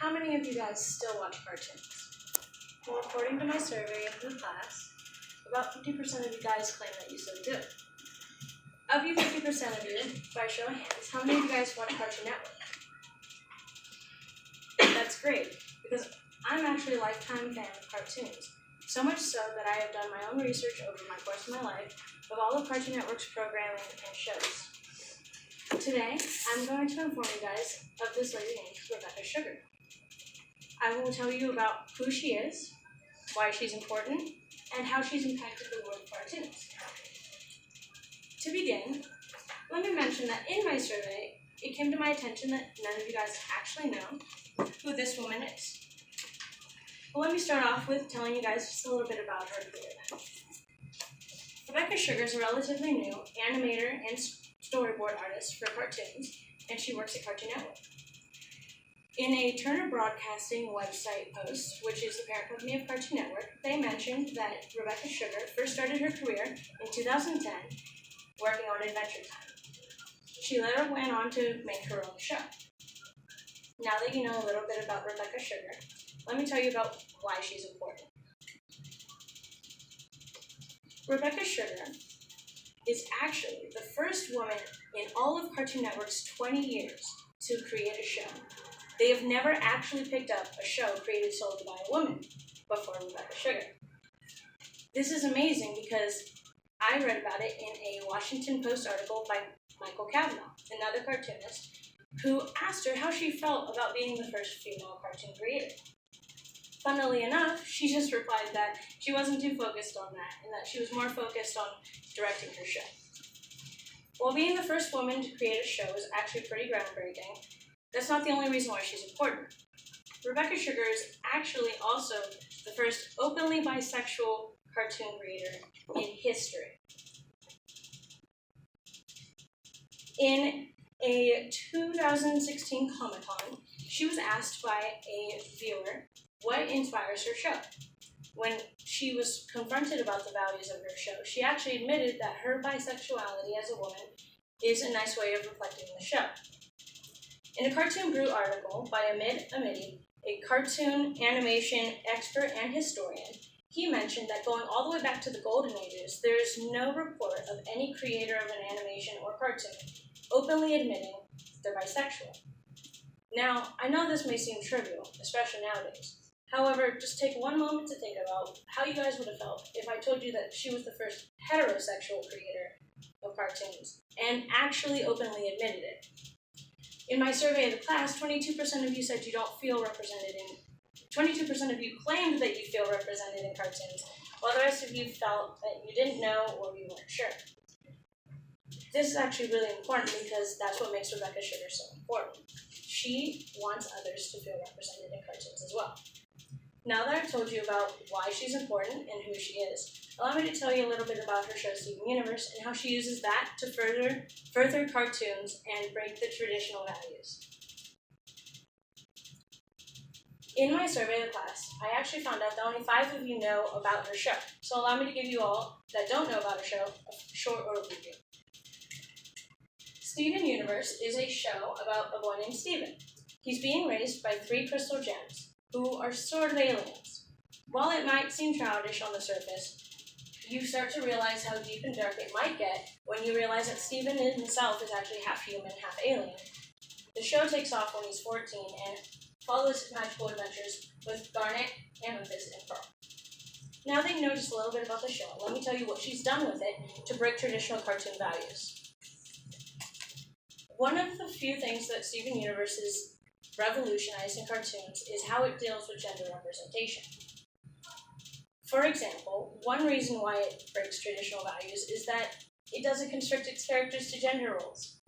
How many of you guys still watch cartoons? Well, according to my survey of the class, about 50% of you guys claim that you still do. Of you 50% of you, by show of hands, how many of you guys watch Cartoon Network? That's great, because I'm actually a lifetime fan of cartoons. So much so that I have done my own research over my course of my life of all of Cartoon Network's programming and shows. Today, I'm going to inform you guys of this lady named Rebecca Sugar. I will tell you about who she is, why she's important, and how she's impacted the world of cartoons. To begin, let me mention that in my survey, it came to my attention that none of you guys actually know who this woman is. Well, let me start off with telling you guys just a little bit about her career then. Rebecca Sugar is a relatively new animator and storyboard artist for cartoons, and she works at Cartoon Network. In a Turner Broadcasting website post, which is the parent company of Cartoon Network, they mentioned that Rebecca Sugar first started her career in 2010 working on Adventure Time. She later went on to make her own show. Now that you know a little bit about Rebecca Sugar, let me tell you about why she's important. Rebecca Sugar is actually the first woman in all of Cartoon Network's 20 years to create a show. They have never actually picked up a show created solely by a woman before Rebecca Sugar. This is amazing because I read about it in a Washington Post article by Michael Cavanaugh, another cartoonist, who asked her how she felt about being the first female cartoon creator. Funnily enough, she just replied that she wasn't too focused on that and that she was more focused on directing her show. While being the first woman to create a show is actually pretty groundbreaking, that's not the only reason why she's important. Rebecca Sugar is actually also the first openly bisexual cartoon creator in history. In a 2016 Comic-Con, she was asked by a viewer what inspires her show. When she was confronted about the values of her show, she actually admitted that her bisexuality as a woman is a nice way of reflecting the show. In a Cartoon Brew article by Amit Amity, a cartoon animation expert and historian, he mentioned that going all the way back to the Golden Ages, there is no report of any creator of an animation or cartoon openly admitting they're bisexual. Now, I know this may seem trivial, especially nowadays. However, just take one moment to think about how you guys would have felt if I told you that she was the first heterosexual creator of cartoons and actually openly admitted it. In my survey of the class, 22% of you said you don't feel represented in 22% of you claimed that you feel represented in cartoons, while the rest of you felt that you didn't know or you weren't sure. This is actually really important because that's what makes Rebecca Sugar so important. She wants others to feel represented in cartoons as well. Now that I've told you about why she's important and who she is, allow me to tell you a little bit about her show Steven Universe and how she uses that to further cartoons and break the traditional values. In my survey of the class, I actually found out that only 5 of you know about her show, so allow me to give you all that don't know about her show a short overview. Steven Universe is a show about a boy named Steven. He's being raised by 3 crystal gems, who are sort of aliens. While it might seem childish on the surface, you start to realize how deep and dark it might get when you realize that Steven himself is actually half human, half alien. The show takes off when he's 14 and follows his magical adventures with Garnet, Amethyst, and Pearl. Now that you know just a little bit about the show, let me tell you what she's done with it to break traditional cartoon values. One of the few things that Steven Universe has revolutionized in cartoons is how it deals with gender representation. For example, one reason why it breaks traditional values is that it doesn't constrict its characters to gender roles.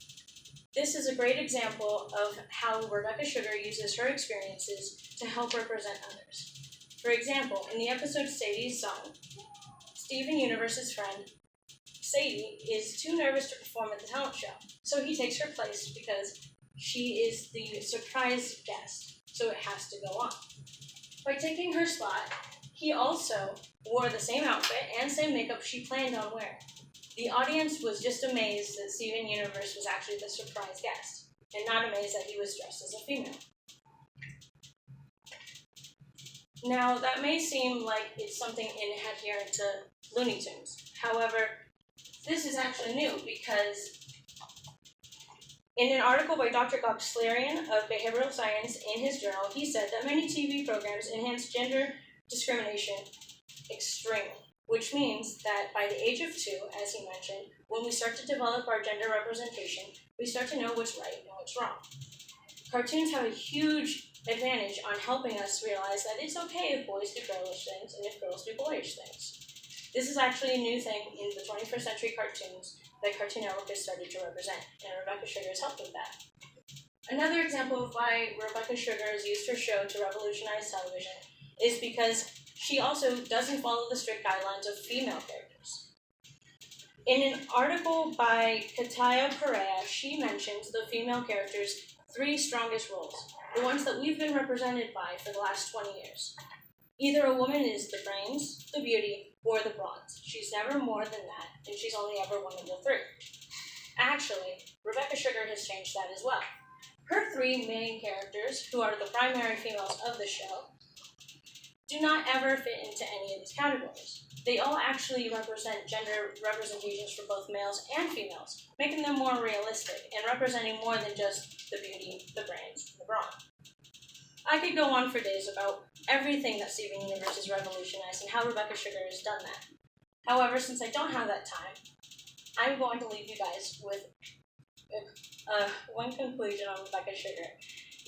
This is a great example of how Rebecca Sugar uses her experiences to help represent others. For example, in the episode Sadie's Song, Steven Universe's friend, Sadie, is too nervous to perform at the talent show, so he takes her place because she is the surprise guest, so it has to go on. By taking her spot, he also wore the same outfit and same makeup she planned on wearing. The audience was just amazed that Steven Universe was actually the surprise guest, and not amazed that he was dressed as a female. Now, that may seem like it's something inherent to Looney Tunes. However, this is actually new because in an article by Dr. Goxlarian of behavioral science in his journal, he said that many TV programs enhance gender discrimination extremely, which means that by the age of 2, as he mentioned, when we start to develop our gender representation, we start to know what's right and what's wrong. Cartoons have a huge advantage on helping us realize that it's okay if boys do girlish things and if girls do boyish things. This is actually a new thing in the 21st century cartoons that Cartoon Network has started to represent, and Rebecca Sugar has helped with that. Another example of why Rebecca Sugar has used her show to revolutionize television is because she also doesn't follow the strict guidelines of female characters. In an article by Kataya Perea, she mentions the female characters' 3 strongest roles, the ones that we've been represented by for the last 20 years. Either a woman is the brains, the beauty, or the bronze. She's never more than that, and she's only ever one of the 3. Actually, Rebecca Sugar has changed that as well. Her 3 main characters, who are the primary females of the show, do not ever fit into any of these categories. They all actually represent gender representations for both males and females, making them more realistic and representing more than just the beauty, the brains, and the brawn. I could go on for days about everything that Steven Universe has revolutionized and how Rebecca Sugar has done that. However, since I don't have that time, I'm going to leave you guys with one conclusion on Rebecca Sugar.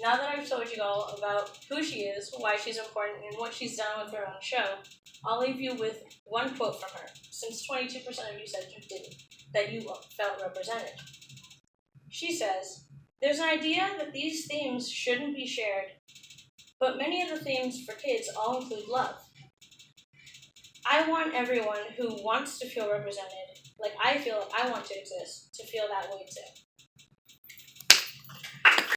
Now that I've told you all about who she is, why she's important, and what she's done with her own show, I'll leave you with one quote from her, since 22% of you said you didn't, that you felt represented. She says, "There's an idea that these themes shouldn't be shared, but many of the themes for kids all include love. I want everyone who wants to feel represented, like I feel like I want to exist, to feel that way too.